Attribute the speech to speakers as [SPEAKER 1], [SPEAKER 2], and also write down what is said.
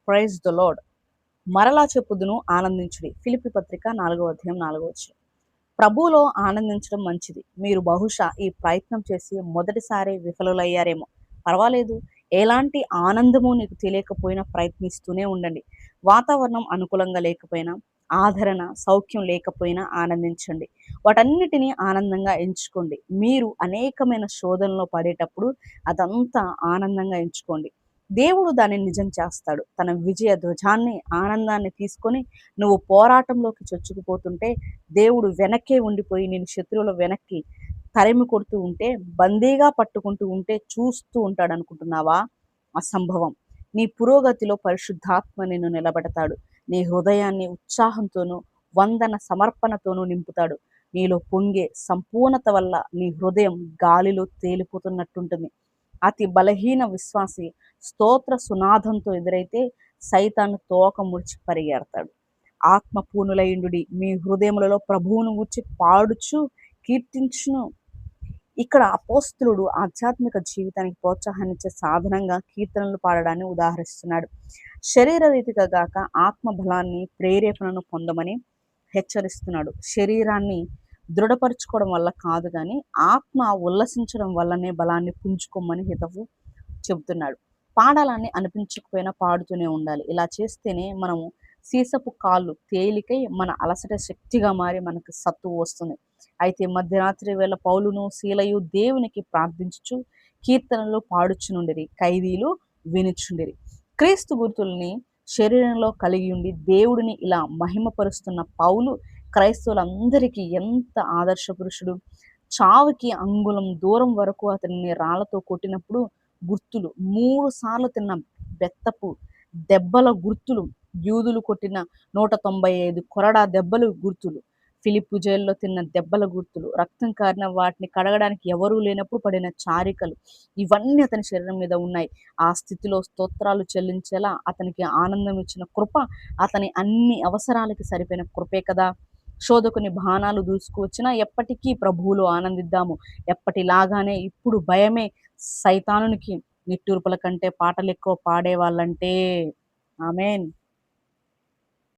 [SPEAKER 1] Praise the lord. మరలా చెప్పుదును ఆనందించుడి. ఫిలిప్పి పత్రిక 4వ అధ్యాయం 4వ వచనం. ప్రభువులో ఆనందించడం మంచిది. మీరు బహుశా ఈ ప్రయత్నం చేసి మొదటిసారి విఫలులయ్యారేమో. పర్వాలేదు. ఎలాంటి ఆనందము నీకు తెలియకపోయినా ప్రయత్నిస్తూనే ఉండండి. వాతావరణం అనుకూలంగా లేకపోయినా, ఆదరణ, సౌఖ్యం లేకపోయినా ఆనందించండి. వాటన్నిటిని ఆనందంగా ఎంచుకోండి. మీరు అనేకమైన శోధనలో పడేటప్పుడు అదంతా ఆనందంగా ఎంచుకోండి. దేవుడు దానిని నిజం చేస్తాడు. తన విజయ ధ్వజాన్ని, ఆనందాన్ని తీసుకొని నువ్వు పోరాటంలోకి చొచ్చుకుపోతుంటే దేవుడు వెనక్కే ఉండిపోయి నేను శత్రువుల వెనక్కి తరిమి కొడుతూ ఉంటే, బందీగా పట్టుకుంటూ ఉంటే చూస్తూ ఉంటాడనుకుంటున్నావా? అసంభవం. నీ పురోగతిలో పరిశుద్ధాత్మ నిన్ను నిలబెడతాడు. నీ హృదయాన్ని ఉత్సాహంతోనూ, వందన సమర్పణతోనూ నింపుతాడు. నీలో పొంగే సంపూర్ణత వల్ల నీ హృదయం గాలిలో తేలిపోతున్నట్టుంటుంది. అతి బలహీన విశ్వాసి స్తోత్ర సునాదంతో ఎదురైతే సైతాను తోక ముడిచి పరిగెడతాడు. ఆత్మ పూర్ణులయుండుడి, మీ హృదయములలో ప్రభువును గూర్చి పాడుచు కీర్తించును. ఇక్కడ అపోస్తలుడు ఆధ్యాత్మిక జీవితానికి ప్రోత్సాహాన్నిచ్చే సాధనంగా కీర్తనలు పాడడాన్ని ఉదాహరిస్తున్నాడు. శరీర రీతిగా గాక ఆత్మ బలాన్ని, ప్రేరేపణను పొందమని హెచ్చరిస్తున్నాడు. శరీరాన్ని దృఢపరుచుకోవడం వల్ల కాదు కానీ ఆత్మ ఉల్లసించడం వల్లనే బలాన్ని పుంజుకోమని హితవు చెబుతున్నాడు. పాడాలని అనిపించకపోయినా పాడుతూనే ఉండాలి. ఇలా చేస్తేనే మనము సీసపు కాళ్ళు తేలికై మన అలసట శక్తిగా మారి మనకు సత్తువ వస్తుంది. అయితే మధ్యరాత్రి వేళ పౌలును శీలయు దేవునికి ప్రార్థించుచు కీర్తనలు పాడుచునుండిరి, ఖైదీలు వినుచుండిరి. క్రీస్తు గుర్తుల్ని శరీరంలో కలిగి ఉండి దేవుడిని ఇలా మహిమపరుస్తున్న పౌలు క్రైస్తవులందరికీ ఎంత ఆదర్శ పురుషుడు. చావుకి అంగుళం దూరం వరకు అతనిని రాళ్లతో కొట్టినప్పుడు గుర్తులు, 3 సార్లు తిన్న బెత్తపు దెబ్బల గుర్తులు, యూదులు కొట్టిన 195 కొరడా దెబ్బలు గుర్తులు, ఫిలిప్పు జైల్లో తిన్న దెబ్బల గుర్తులు, రక్తం కారిన వాటిని కడగడానికి ఎవరూ లేనప్పుడు పడిన చారికలు, ఇవన్నీ అతని శరీరం మీద ఉన్నాయి. ఆ స్థితిలో స్తోత్రాలు చెల్లించేలా అతనికి ఆనందం ఇచ్చిన కృప అతని అన్ని అవసరాలకి సరిపోయిన కృపే కదా. శోధకుని బాణాలు దూసుకువచ్చినా ఎప్పటికీ ప్రభువులో ఆనందిద్దాము. ఎప్పటిలాగానే ఇప్పుడు భయమే. సైతానునికి నిట్టూర్పుల కంటే పాటలు ఎక్కువ పాడేవాళ్ళంటే. ఆమేన్.